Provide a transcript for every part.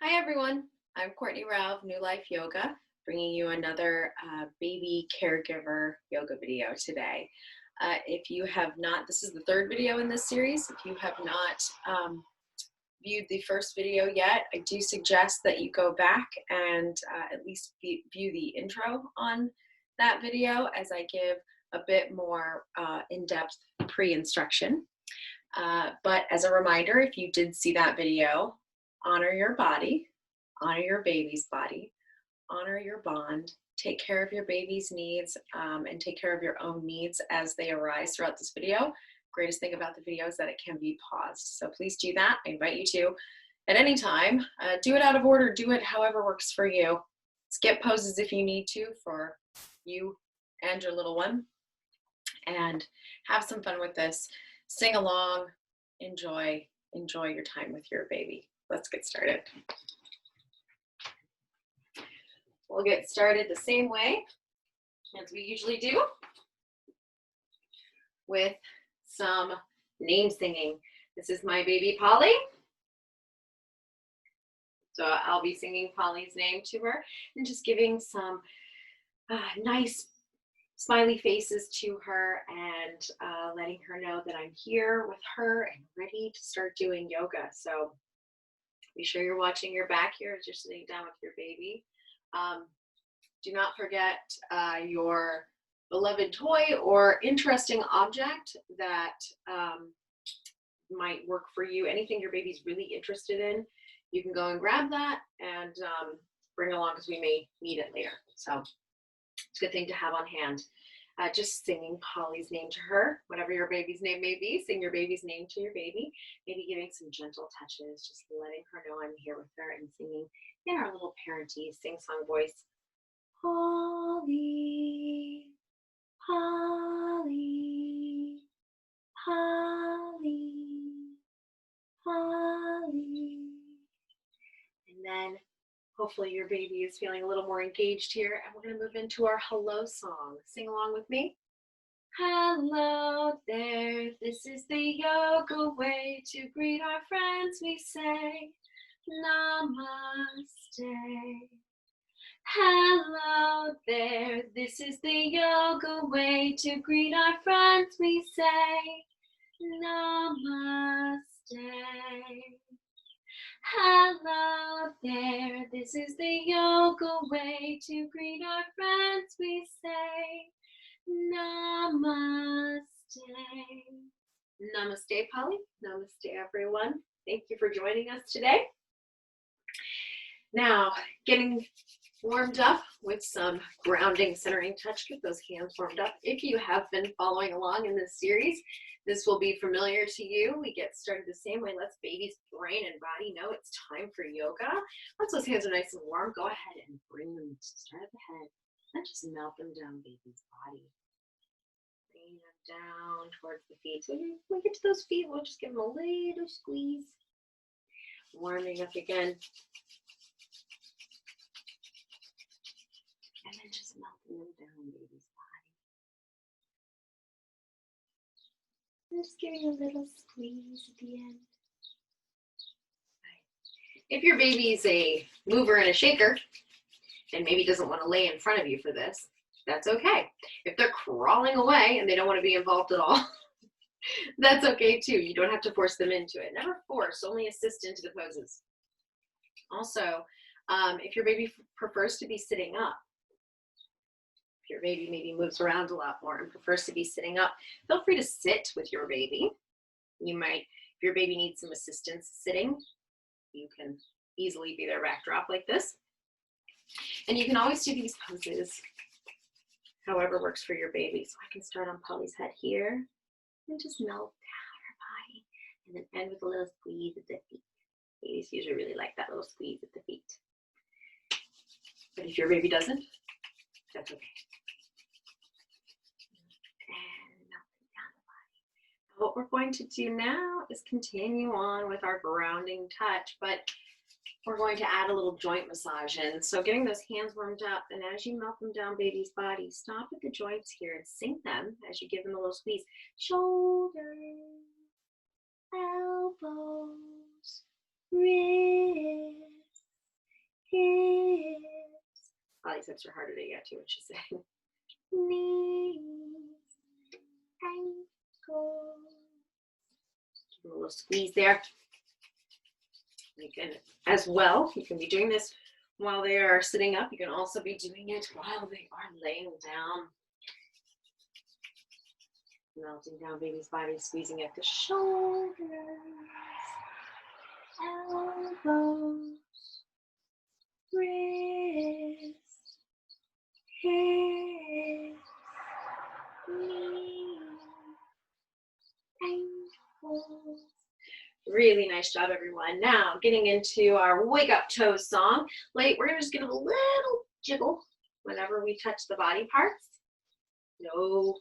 Hi everyone, I'm Courtney Rowe of New Life Yoga, bringing you another baby caregiver yoga video today. If you have not, this is the third video in this series. If you have not viewed the first video yet, I do suggest that you go back and at least view the intro on that video, as I give a bit more in-depth pre-instruction. But as a reminder, if you did see that video, honor your body, honor your baby's body, honor your bond, take care of your baby's needs, and take care of your own needs as they arise throughout this video. Greatest thing about the video is that it can be paused. So please do that. I invite you to, at any time, do it out of order, do it however works for you. Skip poses if you need to for you and your little one, and have some fun with this. Sing along, enjoy your time with your baby. Let's get started. We'll get started the same way as we usually do, with some name singing. This is my baby Polly. So I'll be singing Polly's name to her and just giving some nice smiley faces to her and letting her know that I'm here with her and ready to start doing yoga. So be sure you're watching your back here as you're sitting down with your baby. Do not forget your beloved toy or interesting object that might work for you. Anything your baby's really interested in, you can go and grab that and bring along, because we may need it later. So it's a good thing to have on hand. Just singing Polly's name to her, whatever your baby's name may be. Sing your baby's name to your baby, maybe giving some gentle touches, just letting her know I'm here with her, and singing in our little parenty sing-song voice. Polly, Polly, Polly, Polly. And then hopefully your baby is feeling a little more engaged here, and we're going to move into our hello song. Sing along with me. Hello there, this is the yoga way to greet our friends. We say namaste. Hello there, this is the yoga way to greet our friends. We say namaste. Hello there, this is the yoga way to greet our friends. We say namaste. Namaste, Polly. Namaste, everyone. Thank you for joining us today. Now, getting warmed up with some grounding, centering touch. Get those hands warmed up. If you have been following along in this series, this will be familiar to you. We get started the same way. Let's baby's brain and body know it's time for yoga. Once those hands are nice and warm, go ahead and bring them to start at the head. And just melt them down baby's body. Bring them down towards the feet. So when we get to those feet, we'll just give them a little squeeze. Warming up again. And then just melting them down baby's body. Just giving a little squeeze at the end. Right. If your baby's a mover and a shaker, and maybe doesn't want to lay in front of you for this, that's okay. If they're crawling away and they don't want to be involved at all, that's okay too. You don't have to force them into it. Never force, only assist into the poses. Also, if your baby prefers to be sitting up, if your baby maybe moves around a lot more and prefers to be sitting up, feel free to sit with your baby. You might, if your baby needs some assistance sitting, you can easily be their backdrop like this. And you can always do these poses however works for your baby. So I can start on Polly's head here and just melt down her body, and then end with a little squeeze at the feet. Babies usually really like that little squeeze at the feet. But if your baby doesn't, that's okay. And melting down the body. What we're going to do now is continue on with our grounding touch, but we're going to add a little joint massage in. So getting those hands warmed up, and as you melt them down baby's body, stop at the joints here and sync them as you give them a little squeeze. Shoulders, elbows, wrists, biceps are harder to get to when she's saying knees, ankles. Give a little squeeze there. You can, as well, you can be doing this while they are sitting up. You can also be doing it while they are laying down. Melting down baby's body, squeezing at the shoulders, elbows, wrists, hips, knees, ankles. Really nice job, everyone. Now, getting into our wake up toes song. We're gonna just give a little jiggle whenever we touch the body parts. No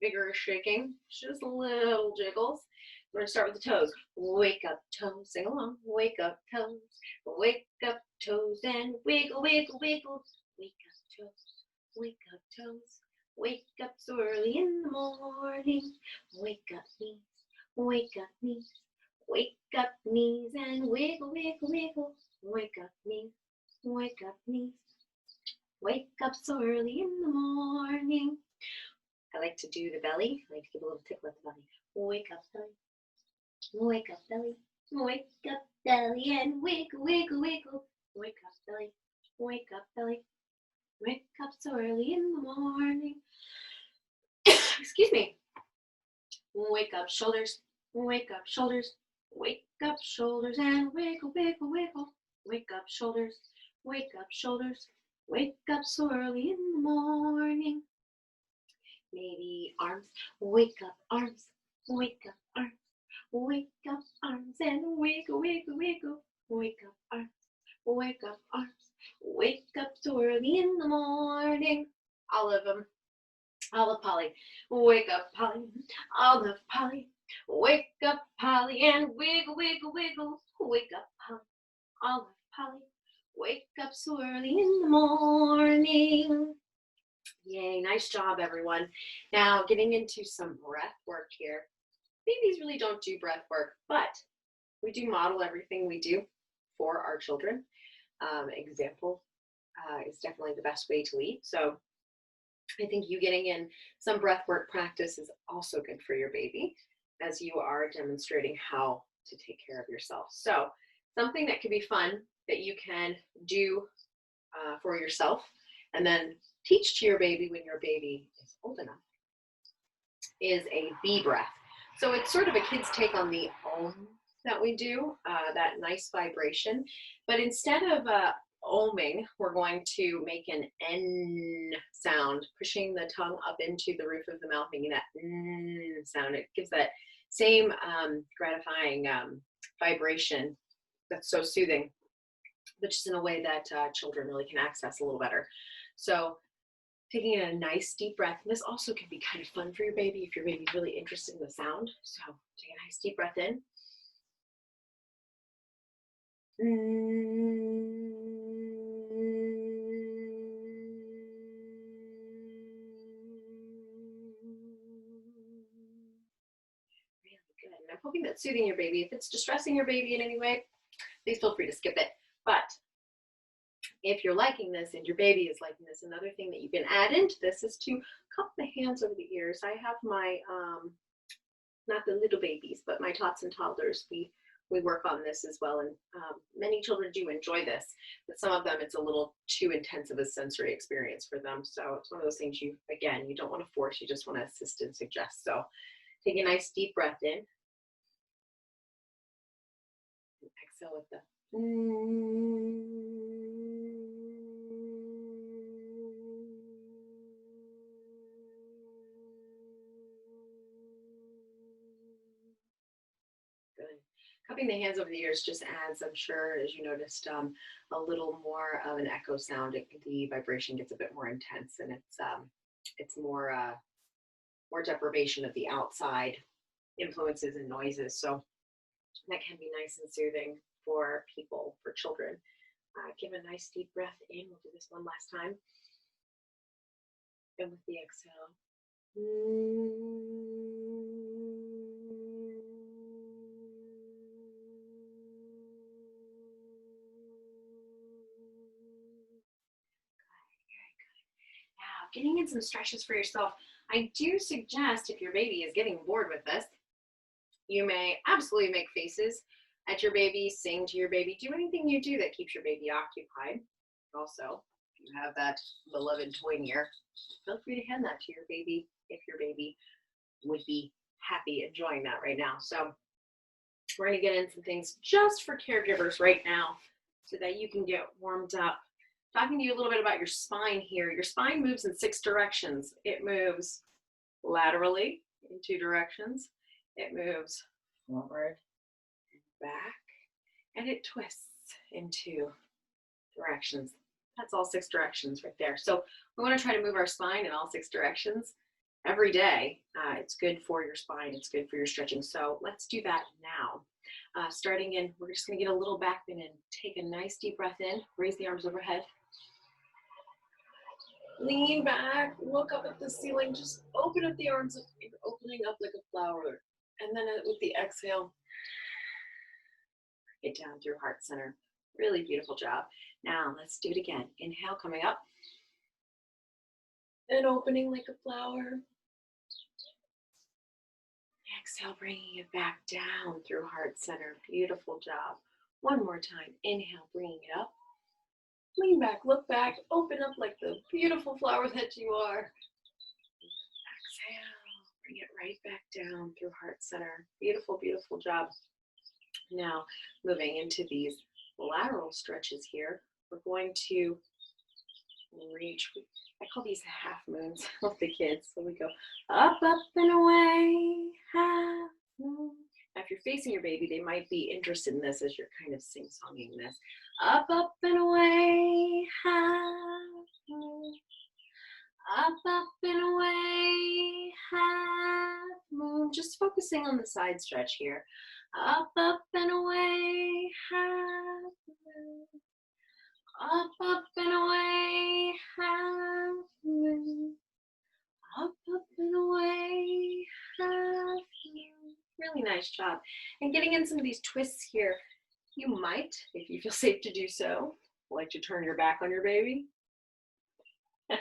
vigorous shaking, just little jiggles. We're gonna start with the toes. Wake up toes, sing along. Wake up toes, and wiggle, wiggle, wiggle. Wake up toes, wake up toes. Wake up so early in the morning. Wake up knees, wake up knees. Wake up knees and wiggle, wiggle, wiggle. Wake up knees, wake up knees. Wake up so early in the morning. I like to do the belly. I like to give a little tickle at the belly. Wake up belly. Wake up belly. Wake up belly and wiggle, wiggle, wiggle. Wake up belly. Wake up belly. Wake up so early in the morning. Excuse me. Wake up shoulders. Wake up shoulders. Wake up shoulders and wiggle, wiggle, wiggle. Wake up shoulders. Wake up shoulders. Wake up so early in the morning. Maybe arms. Wake up arms. Wake up arms. Wake up arms and wiggle, wiggle, wiggle. Wake up arms. Wake up arms. Wake up so early in the morning. All of them. Olive Polly. Wake up Polly. Olive Polly. Wake up Polly and wiggle, wiggle, wiggle. Wake up Polly. Olive Polly. Wake up so early in the morning. Yay, nice job, everyone. Now, getting into some breath work here. Babies really don't do breath work, but we do model everything we do for our children. Example is definitely the best way to lead. So I think you getting in some breath work practice is also good for your baby as you are demonstrating how to take care of yourself. So something that could be fun that you can do for yourself and then teach to your baby when your baby is old enough is a bee breath. So it's sort of a kid's take on the that we do, that nice vibration. But instead of oming, we're going to make an N sound, pushing the tongue up into the roof of the mouth, making that N sound. It gives that same gratifying vibration that's so soothing, but just in a way that children really can access a little better. So taking a nice deep breath, and this also can be kind of fun for your baby if your baby's really interested in the sound. So take a nice deep breath in. Good. And I'm hoping that's soothing your baby. If it's distressing your baby in any way, please feel free to skip it. But if you're liking this and your baby is liking this, another thing that you can add into this is to cup the hands over the ears. I have my, not the little babies, but my tots and toddlers, we work on this as well. And many children do enjoy this, but some of them, it's a little too intense of a sensory experience for them. So it's one of those things you don't want to force, you just want to assist and suggest. So take a nice deep breath in. And exhale with the Good. Cupping the hands over the ears just adds, I'm sure, as you noticed, a little more of an echo sound. The vibration gets a bit more intense, and it's more deprivation of the outside influences and noises. So that can be nice and soothing for people, for children. Give a nice deep breath in. We'll do this one last time. And with the exhale. getting in some stretches for yourself. I do suggest if your baby is getting bored with this, you may absolutely make faces at your baby, sing to your baby, do anything you do that keeps your baby occupied. Also, if you have that beloved toy near, feel free to hand that to your baby if your baby would be happy enjoying that right now. So we're going to get into things just for caregivers right now so that you can get warmed up. Talking to you a little bit about your spine here. Your spine moves in 6 directions. It moves laterally in 2 directions. It moves forward and back, and it twists in 2 directions. That's all 6 directions right there. So we want to try to move our spine in all 6 directions every day. It's good for your spine. It's good for your stretching. So let's do that now. Starting in, we're just going to get a little back bend in. Take a nice deep breath in. Raise the arms overhead. Lean back, look up at the ceiling, just open up the arms, you're opening up like a flower. And then with the exhale, get down through heart center. Really beautiful job. Now let's do it again. Inhale, coming up. And opening like a flower. Exhale, bringing it back down through heart center. Beautiful job. One more time. Inhale, bringing it up. Lean back, look back, open up like the beautiful flower that you are. Exhale, bring it right back down through heart center. Beautiful, beautiful job. Now, moving into these lateral stretches here, we're going to reach, I call these half moons with the kids. So we go up, up and away, half moon. Now, if you're facing your baby, they might be interested in this as you're kind of sing-songing this. Up, up and away, half moon. Up, up and away, half moon. Just focusing on the side stretch here. Up, up and away, half moon. Up, up and away, half moon. Up, up and away, half moon. Really nice job. And getting in some of these twists here, you might, if you feel safe to do so, like to turn your back on your baby. And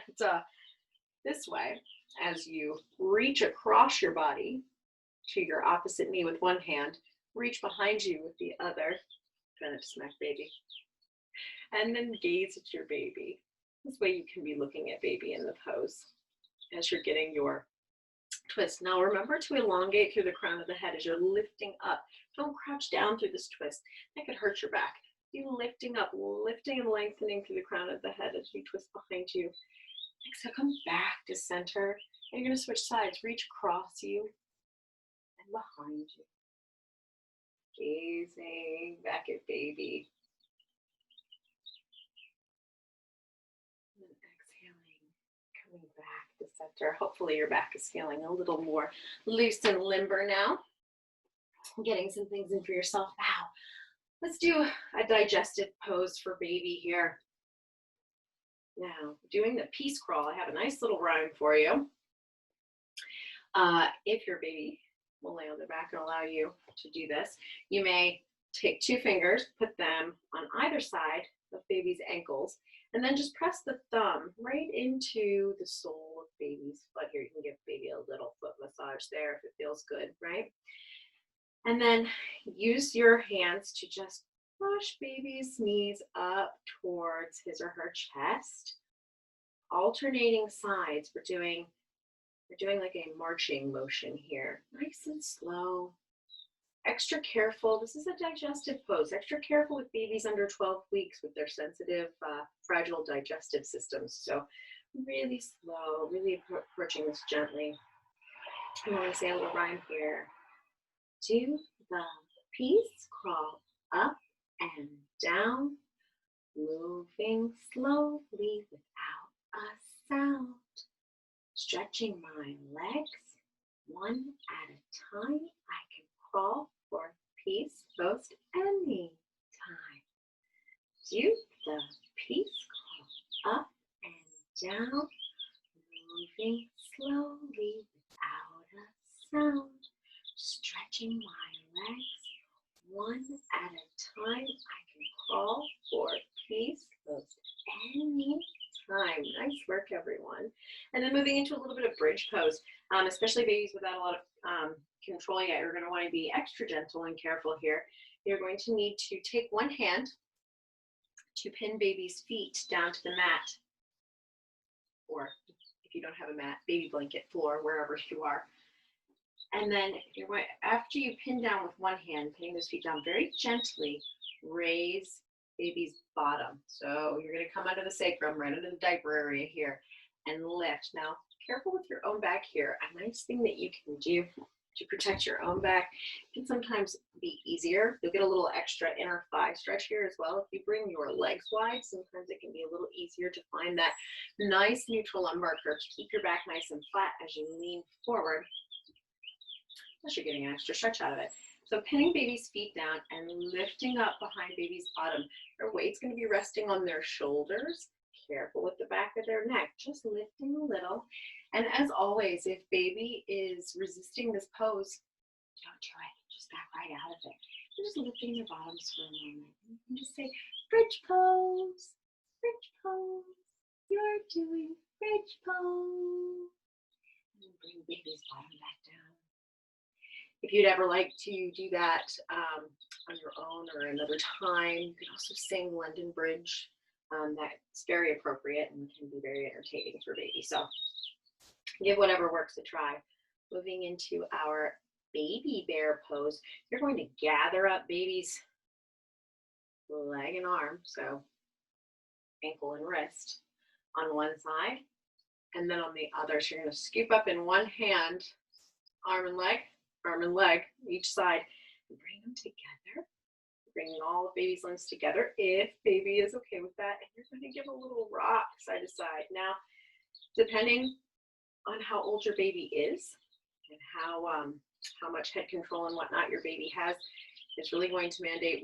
this way, as you reach across your body to your opposite knee with one hand, reach behind you with the other, kind of smack baby, and then gaze at your baby. This way you can be looking at baby in the pose as you're getting your twist. Now remember to elongate through the crown of the head as you're lifting up. Don't crouch down through this twist. That could hurt your back. You lifting up, lifting and lengthening through the crown of the head as you twist behind you. Exhale, come back to center. And you're going to switch sides. Reach across you and behind you. Gazing back at baby. And exhaling, coming back to center. Hopefully your back is feeling a little more loose and limber now. Getting some things in for yourself. Now, let's do a digestive pose for baby here. Now, doing the peace crawl, I have a nice little rhyme for you. If your baby will lay on their back and allow you to do this, you may take 2 fingers, put them on either side of baby's ankles, and then just press the thumb right into the sole of baby's foot here. You can give baby a little foot massage there if it feels good, right? And then use your hands to just push baby's knees up towards his or her chest. Alternating sides, we're doing like a marching motion here. Nice and slow. Extra careful. This is a digestive pose. Extra careful with babies under 12 weeks with their sensitive, fragile digestive systems. So really slow, really approaching this gently. I'm going to say a little rhyme here. Do the peace crawl up and down, moving slowly without a sound, stretching my legs one at a time. I can crawl for peace most any time. Do the peace crawl up and down, moving slowly without a sound, stretching my legs one at a time. I can crawl for peace most any time. Nice work, everyone. And then moving into a little bit of bridge pose, especially babies without a lot of control yet. You're going to want to be extra gentle and careful here. You're going to need to take one hand to pin baby's feet down to the mat, or if you don't have a mat, baby blanket, floor, wherever you are. And then you're going, after you pin down with one hand, pinning those feet down very gently, raise baby's bottom. So you're going to come under the sacrum, right under the diaper area here, and lift. Now, careful with your own back here. A nice thing that you can do to protect your own back can sometimes be easier. You'll get a little extra inner thigh stretch here as well. If you bring your legs wide, sometimes it can be a little easier to find that nice neutral lumbar curve to keep your back nice and flat as you lean forward. Plus you're getting an extra stretch out of it. So pinning baby's feet down and lifting up behind baby's bottom. Their weight's going to be resting on their shoulders. Careful with the back of their neck, just lifting a little. And as always, if baby is resisting this pose, don't do it. Just back right out of it. You're just lifting your bottoms for a moment. You can just say, bridge pose, bridge pose. You're doing bridge pose. And bring baby's bottom back down. If you'd ever like to do that on your own or another time, you could also sing London Bridge. That's very appropriate and can be very entertaining for baby. So give whatever works a try. Moving into our baby bear pose, you're going to gather up baby's leg and arm, so ankle and wrist on one side, and then on the other. So you're going to scoop up in one hand, arm and leg, each side, and bring them together. Bringing all of baby's limbs together if baby is okay with that. And you're going to give a little rock side to side. Now, depending on how old your baby is and how much head control and whatnot your baby has, is really going to mandate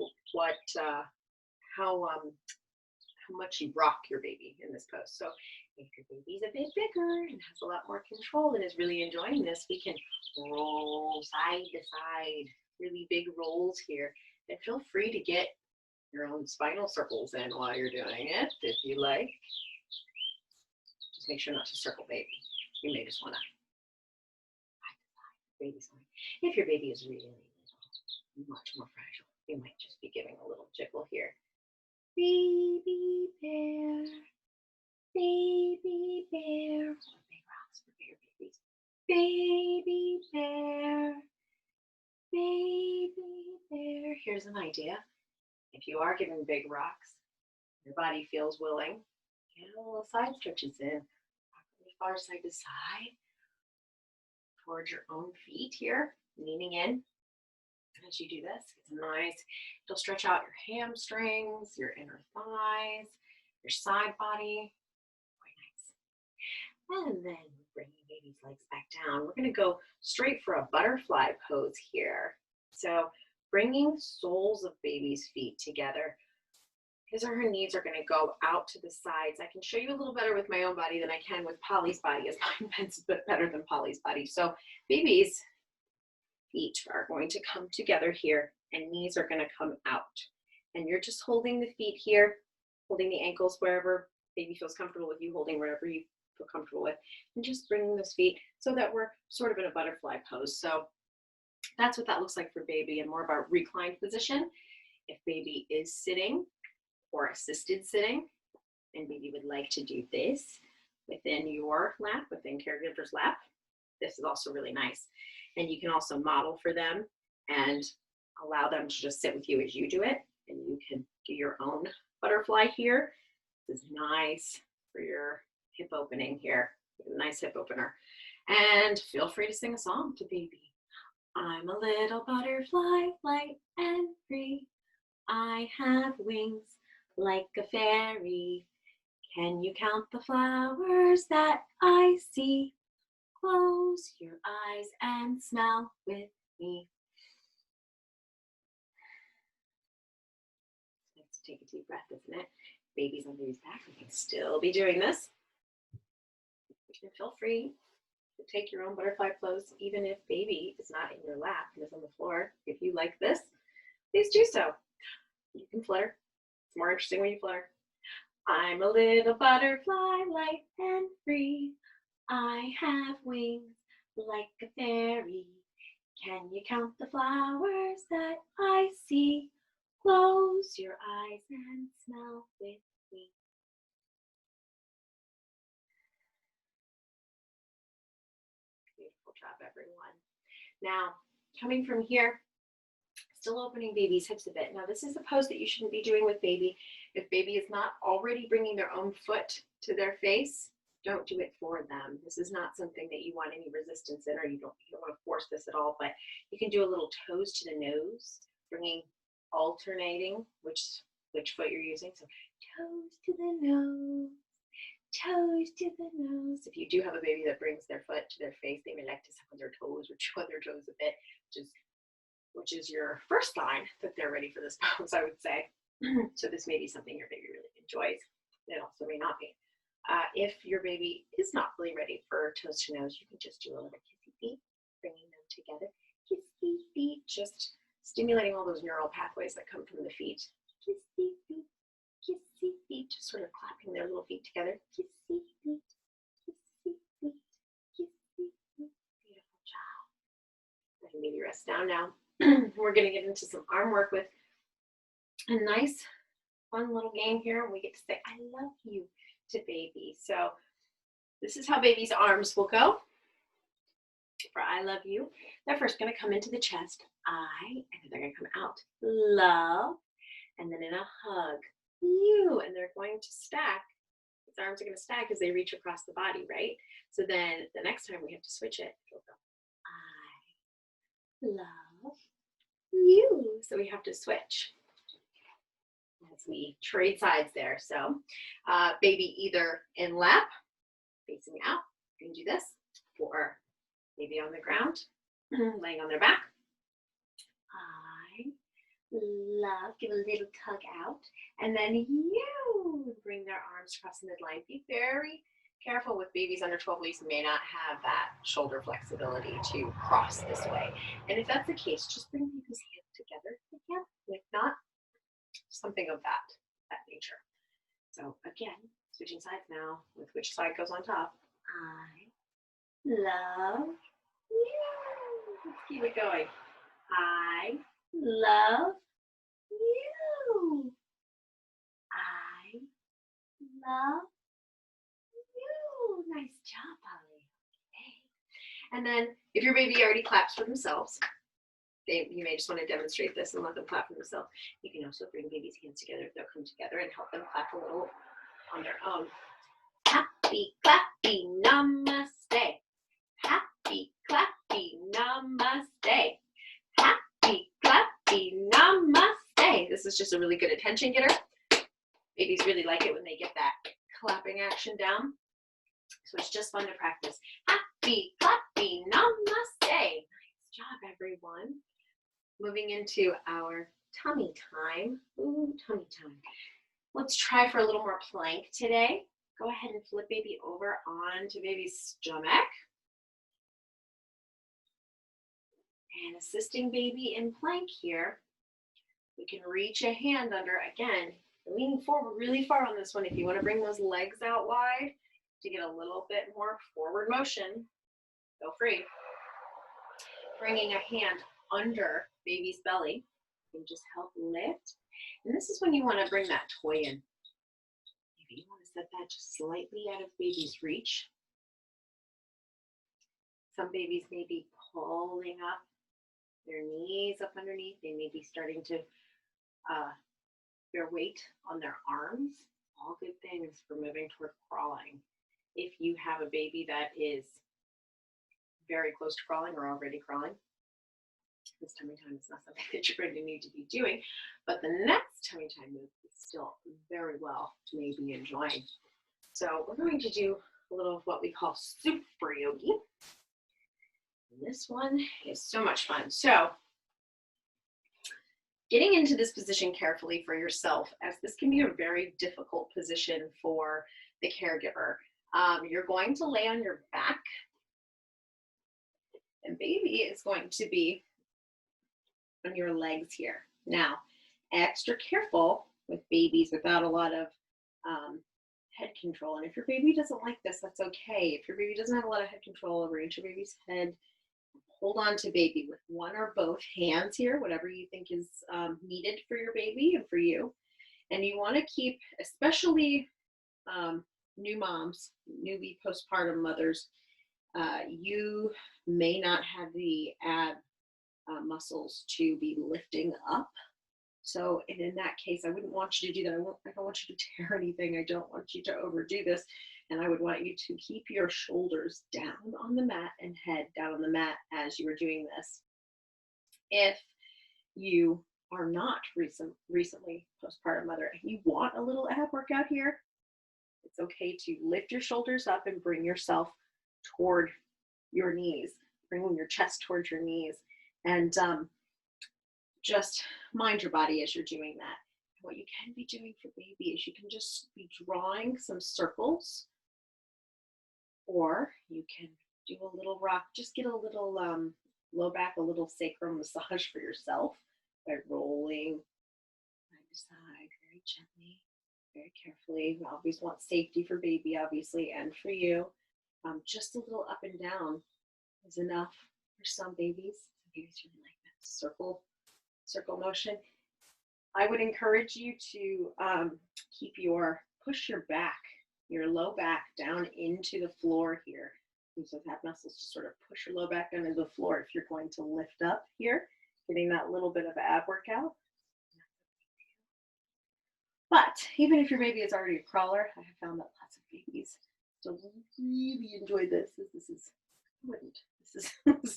how much you rock your baby in this pose. So if your baby's a bit bigger and has a lot more control and is really enjoying this, we can roll side to side, really big rolls here. And feel free to get your own spinal circles in while you're doing it, if you like. Just make sure not to circle baby. You may just want to baby's fine. If your baby is really little, much more fragile, you might just be giving a little jiggle here. Baby bear, baby bear. Oh, big rocks for bigger babies. Baby bear. Baby bear. Here's an idea. If you are giving big rocks, your body feels willing, get a little side stretches in. Rock really far side to side towards your own feet here, leaning in. As you do this, it's nice. It'll stretch out your hamstrings, your inner thighs, your side body. Quite nice. And then bringing baby's legs back down. We're going to go straight for a butterfly pose here. So bringing soles of baby's feet together. His or her knees are going to go out to the sides. I can show you a little better with my own body than I can with Polly's body, as mine bends a bit better than Polly's body. So baby's feet are going to come together here and knees are going to come out. And you're just holding the feet here, holding the ankles wherever baby feels comfortable with you, holding wherever you feel comfortable with, and just bringing those feet so that we're sort of in a butterfly pose. So that's what that looks like for baby, and more about reclined position. If baby is sitting or assisted sitting, and baby would like to do this within your lap, within caregiver's lap, this is also really nice. And you can also model for them and allow them to just sit with you as you do it. And you can do your own butterfly here. This is nice for your hip opening here. Nice hip opener. And feel free to sing a song to baby. I'm a little butterfly, light and free. I have wings like a fairy. Can you count the flowers that I see? Close your eyes and smell with me. Let's take a deep breath, isn't it? Baby's on baby's back. We can still be doing this. And feel free to take your own butterfly pose, even if baby is not in your lap and is on the floor. If you like this, please do so. You can flutter. It's more interesting when you flutter. I'm a little butterfly, light and free. I have wings like a fairy. Can you count the flowers that I see? Close your eyes and smell with me. Beautiful job, everyone. Now, coming from here, still opening baby's hips a bit. Now, this is a pose that you shouldn't be doing with baby. If baby is not already bringing their own foot to their face, don't do it for them. This is not something that you want any resistance in, or you don't want to force this at all, but you can do a little toes to the nose, alternating which foot you're using. So toes to the nose, toes to the nose. If you do have a baby that brings their foot to their face, they may like to suck on their toes or chew on their toes a bit, which is your first sign that they're ready for this pose, I would say. So this may be something your baby really enjoys. It also may not be. If your baby is not really ready for toes to nose, you can just do a little kissy feet, bringing them together. Kissy feet, just stimulating all those neural pathways that come from the feet. Kissy feet, just sort of clapping their little feet together. Kissy feet, kissy feet, kissy feet. Beautiful job. Letting baby rest down now. We're going to get into some arm work with a nice, fun little game here. And we get to say, I love you to baby. So this is how baby's arms will go. For I love you, they're first going to come into the chest, I, and then they're going to come out, love, and then in a hug, you, and they're going to stack. His arms are going to stack as they reach across the body, right? So then the next time we have to switch it, it'll go, I love you. So we have to switch as we trade sides there. So baby either in lap, facing out, you can do this, or baby on the ground, laying on their back. I love, give a little tug out, and then you bring their arms across the midline. Be very careful with babies under 12 weeks who may not have that shoulder flexibility to cross this way. And if that's the case, just bring baby's hands together again. If not, something of that nature. So again, switching sides now with which side goes on top. I love you. Let's keep it going. I love you. I love you. Nice job, Polly. Okay. And then if your baby already claps for themselves, you may just want to demonstrate this and let them clap for themselves. You can also bring baby's hands together if they'll come together and help them clap a little on their own. Happy clappy namaste. Happy clappy namaste. Happy clappy namaste. This is just a really good attention getter. Babies really like it when they get that clapping action down. So it's just fun to practice. Happy clappy namaste. Nice job, everyone. Moving into our tummy time. Ooh, tummy time. Let's try for a little more plank today. Go ahead and flip baby over onto baby's stomach. And assisting baby in plank here, we can reach a hand under, again, leaning forward really far on this one. If you want to bring those legs out wide to get a little bit more forward motion, feel free. Bringing a hand under baby's belly can just help lift. And this is when you want to bring that toy in. Maybe you want to set that just slightly out of baby's reach. Some babies may be pulling up their knees up underneath. They may be starting to bear weight on their arms. All good things for moving toward crawling. If you have a baby that is very close to crawling or already crawling, this tummy time is not something that you're going to need to be doing, but the next tummy time move is still very well to maybe enjoying. So we're going to do a little of what we call super yogi. And this one is so much fun. So getting into this position carefully for yourself, as this can be a very difficult position for the caregiver. You're going to lay on your back, and baby is going to be on your legs here. Now, extra careful with babies without a lot of head control. And if your baby doesn't like this, that's okay. If your baby doesn't have a lot of head control, arrange your baby's head. Hold on to baby with one or both hands here, whatever you think is needed for your baby and for you. And you want to keep, especially new moms, newly postpartum mothers, you may not have the ab muscles to be lifting up. So, and in that case, I wouldn't want you to do that. I don't want you to tear anything. I don't want you to overdo this. And I would want you to keep your shoulders down on the mat and head down on the mat as you are doing this. If you are not recently postpartum mother and you want a little ab workout here, it's okay to lift your shoulders up and bring yourself toward your knees. Bring your chest towards your knees. And just mind your body as you're doing that. What you can be doing for baby is you can just be drawing some circles, or you can do a little rock, just get a little low back, a little sacrum massage for yourself by rolling side to side very gently, very carefully. We always want safety for baby, obviously, and for you. Just a little up and down is enough for some babies. Some babies really like that circle motion. I would encourage you to push your back, your low back down into the floor here. Use those ab muscles to sort of push your low back down into the floor if you're going to lift up here, getting that little bit of ab workout. But even if your baby is already a crawler, I have found that lots of babies still really enjoy this. This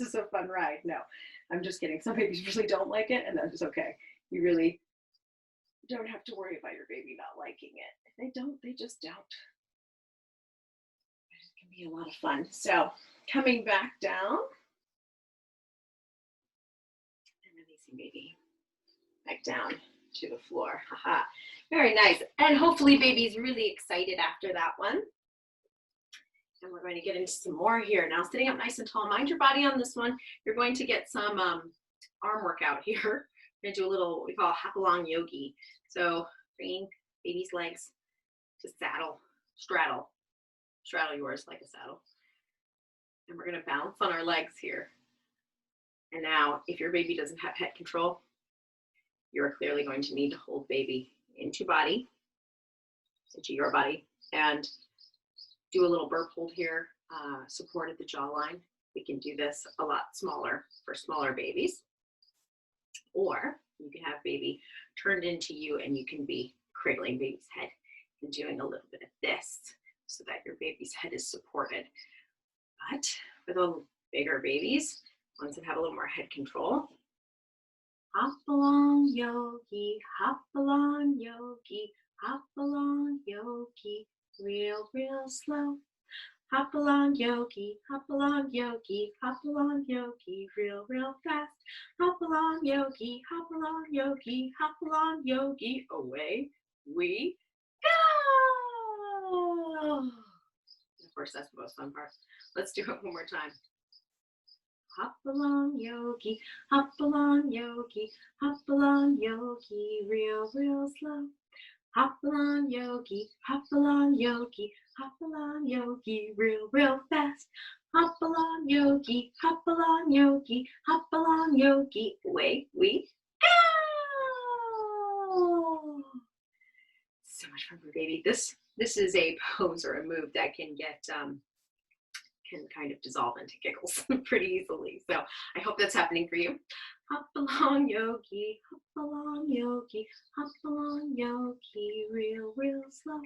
is a fun ride. No, I'm just kidding. Some babies really don't like it, and that's okay. You really don't have to worry about your baby not liking it. If they don't, they just don't. It can be a lot of fun. So coming back down and releasing baby back down to the floor. Haha. Very nice. And hopefully baby's really excited after that one. And we're going to get into some more here. Now sitting up nice and tall. Mind your body on this one. You're going to get some arm workout here. We're going to do a little, what we call hop-along yogi. So bringing baby's legs to straddle yours like a saddle. And we're going to balance on our legs here. And now, if your baby doesn't have head control, you're clearly going to need to hold baby into your body, and do a little burp hold here, support at the jawline. We can do this a lot smaller for smaller babies. Or you can have baby turned into you and you can be cradling baby's head and doing a little bit of this so that your baby's head is supported. But for the bigger babies, ones that have a little more head control, hop along yogi, hop along yogi, hop along yogi, real slow. Hop along yogi, hop along yogi, hop along yogi, real fast. Hop along yogi, hop along yogi, hop along yogi, away we go. Of course, that's the most fun part. Let's do it one more time. Hop along yogi, hop along yogi, hop along yogi, real slow. Hop along yogi, hop along yogi, hop along yogi, real fast. Hop along yogi, hop along yogi, hop along yogi, away we go. So much fun for baby. This is a pose or a move that can get can kind of dissolve into giggles pretty easily. So I hope that's happening for you. Hop along yogi, hop along yogi, hop along yogi, real slow.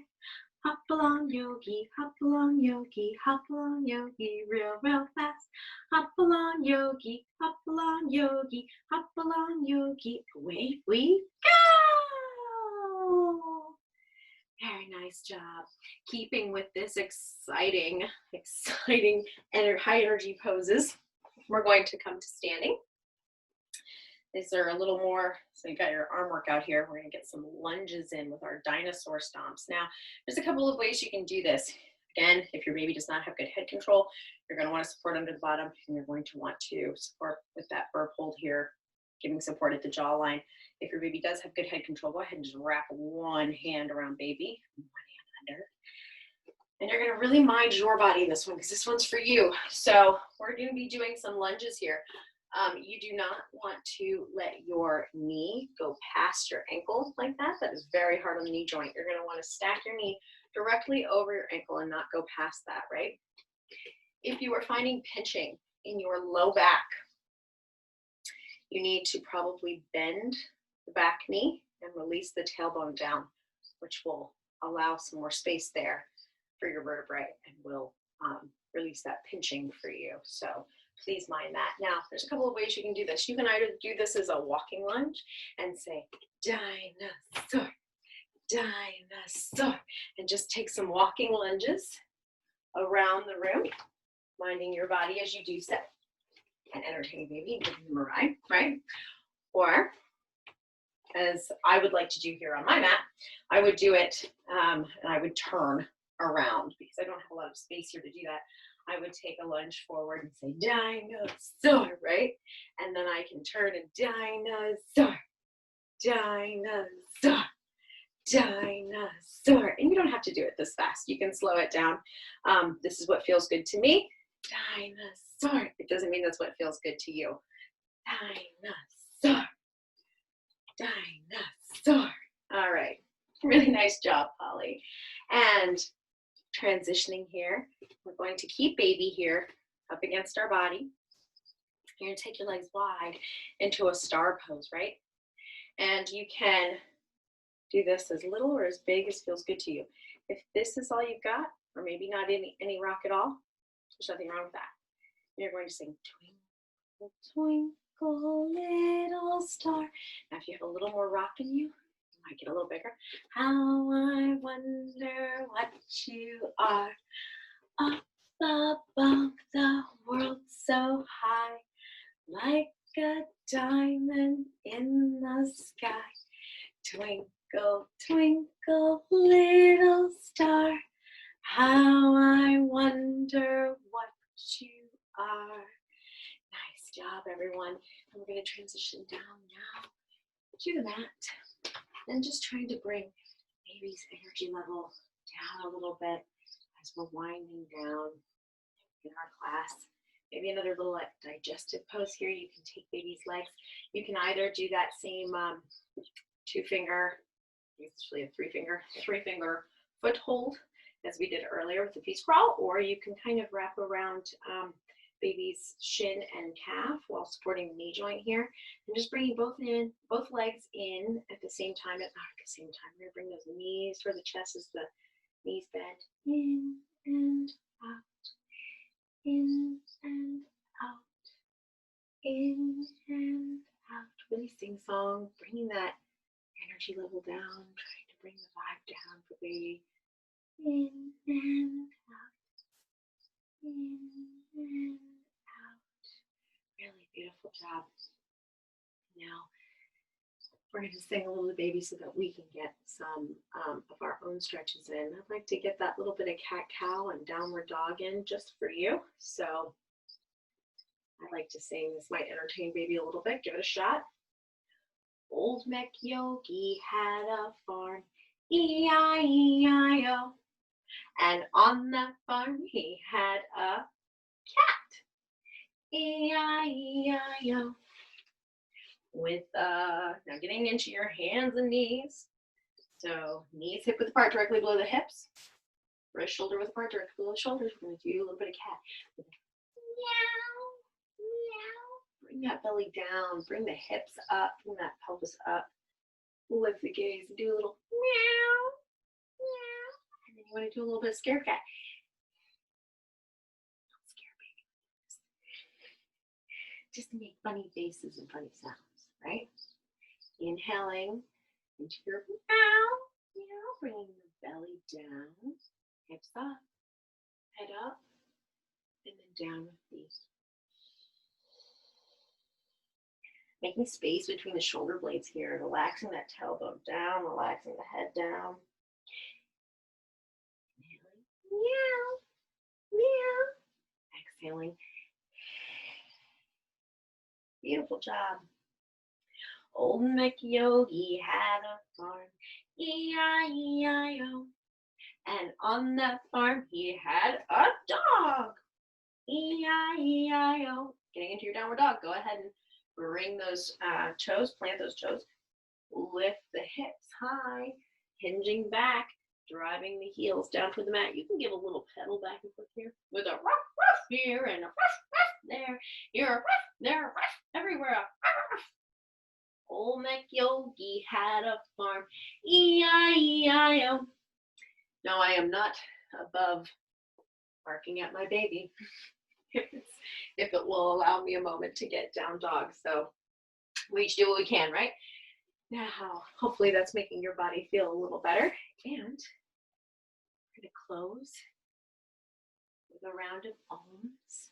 Hop along yogi, hop along yogi, hop along yogi, real fast. Hop along yogi, hop along yogi, hop along yogi, away we go. Very nice job. Keeping with this exciting high energy poses, we're going to come to standing. These are a little more, so you got your arm workout here. We're going to get some lunges in with our dinosaur stomps. Now, there's a couple of ways you can do this. Again, if your baby does not have good head control, you're going to want to support under the bottom, and you're going to want to support with that burp hold here, giving support at the jawline. If your baby does have good head control, go ahead and just wrap one hand around baby, one hand under, And you're gonna really mind your body in this one because this one's for you. So we're gonna be doing some lunges here. You do not want to let your knee go past your ankle like that. That is very hard on the knee joint. You're gonna wanna stack your knee directly over your ankle and not go past that, right? If you are finding pinching in your low back, you need to probably bend the back knee and release the tailbone down, which will allow some more space there for your vertebrae and will release that pinching for you. So please mind that. Now, there's a couple of ways you can do this. You can either do this as a walking lunge and say, dinosaur, dinosaur, and just take some walking lunges around the room, minding your body as you do so, and entertain baby, give them a ride, right? Or, as I would like to do here on my mat, I would do it and I would turn around because I don't have a lot of space here to do that. I would take a lunge forward and say dinosaur, right? And then I can turn and dinosaur, dinosaur, dinosaur. And you don't have to do it this fast. You can slow it down. This is what feels good to me. Dinosaur. It doesn't mean that's what feels good to you. Dinosaur, dinosaur. All right. Really nice job, Polly. And transitioning here, we're going to keep baby here up against our body. You're going to take your legs wide into a star pose, right? And you can do this as little or as big as feels good to you. If this is all you've got, or maybe not any rock at all, there's nothing wrong with that. You're going to sing Twinkle, Twinkle, Little Star. Now, if you have a little more rock in you, might get a little bigger. How I wonder what you are up above the world so high, like a diamond in the sky. Twinkle, twinkle, little star, how I wonder what you are. Nice job, everyone. And we're going to transition down now to the mat. And just trying to bring baby's energy level down a little bit as we're winding down in our class. Maybe another little digestive pose here. You can take baby's legs. You can either do that same two-finger, usually a three-finger foothold as we did earlier with the peace crawl, or you can kind of wrap around baby's shin and calf while supporting the knee joint here, and just bringing both legs in at the same time. We're gonna bring those knees where the chest is, the knees bend in and out, in and out, in and out. Really sing song, bringing that energy level down, trying to bring the vibe down for baby. In and out, in and out. Really beautiful job. Now, we're going to sing a little to baby so that we can get some of our own stretches in. I'd like to get that little bit of cat-cow and downward dog in just for you. So I like to sing. This might entertain baby a little bit. Give it a shot. Old Mac Yogi had a farm, E-I-E-I-O. And on that farm he had a cat, E-I-E-I-O. With now getting into your hands and knees. So knees hip width apart directly below the hips. Wrist shoulder width apart directly below the shoulders. We're going to do a little bit of cat. Meow, meow. Bring that belly down. Bring the hips up. Bring that pelvis up. Lift the gaze and do a little meow, meow. And then you want to do a little bit of scare cat. Don't scare baby. Just make funny faces and funny sounds. Right? Inhaling into your meow, meow, bringing the belly down, hips up, head up, and then down with these. Making space between the shoulder blades here, relaxing that tailbone down, relaxing the head down. Inhaling, meow, meow. Exhaling. Beautiful job. Old Mac Yogi had a farm, E-I-E-I-O. And on that farm, he had a dog. E-I-E-I-O. Getting into your downward dog. Go ahead and bring those toes, plant those toes. Lift the hips high, hinging back, driving the heels down toward the mat. You can give a little pedal back and forth here with a ruff, ruff here and a ruff, ruff there. You're a ruff, there, a ruff, everywhere. A ruff, ruff. Olmec Yogi had a farm. E-I-E-I-O. No, I am not above barking at my baby if it will allow me a moment to get down dog. So we each do what we can, right? Now, hopefully that's making your body feel a little better. And we're going to close with a round of ohms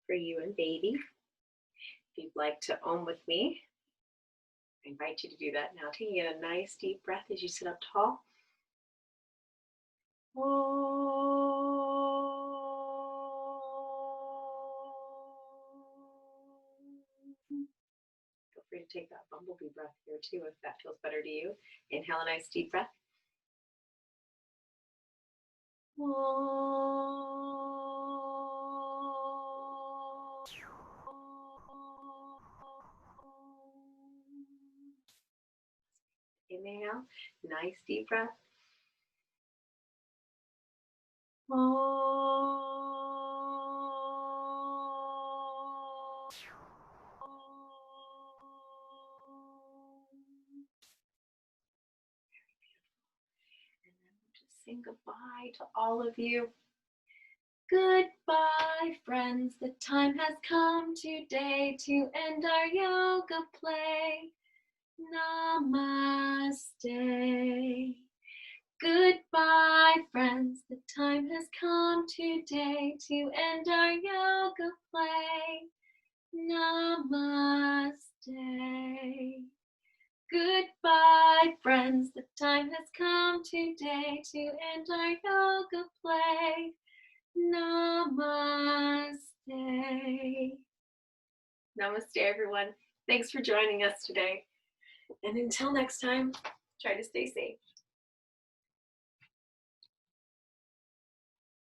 for you and baby. If you'd like to ohm with me, I invite you to do that now. Taking in a nice deep breath as you sit up tall. Feel free to take that bumblebee breath here too if that feels better to you. Inhale a nice deep breath. Inhale, nice deep breath. Saying goodbye to all of you. Goodbye, friends. The time has come today to end our yoga play. Namaste. Goodbye, friends. The time has come today to end our yoga play. Namaste. Goodbye, friends. The time has come today to end our yoga play. Namaste. Namaste, everyone. Thanks for joining us today. And until next time, try to stay safe.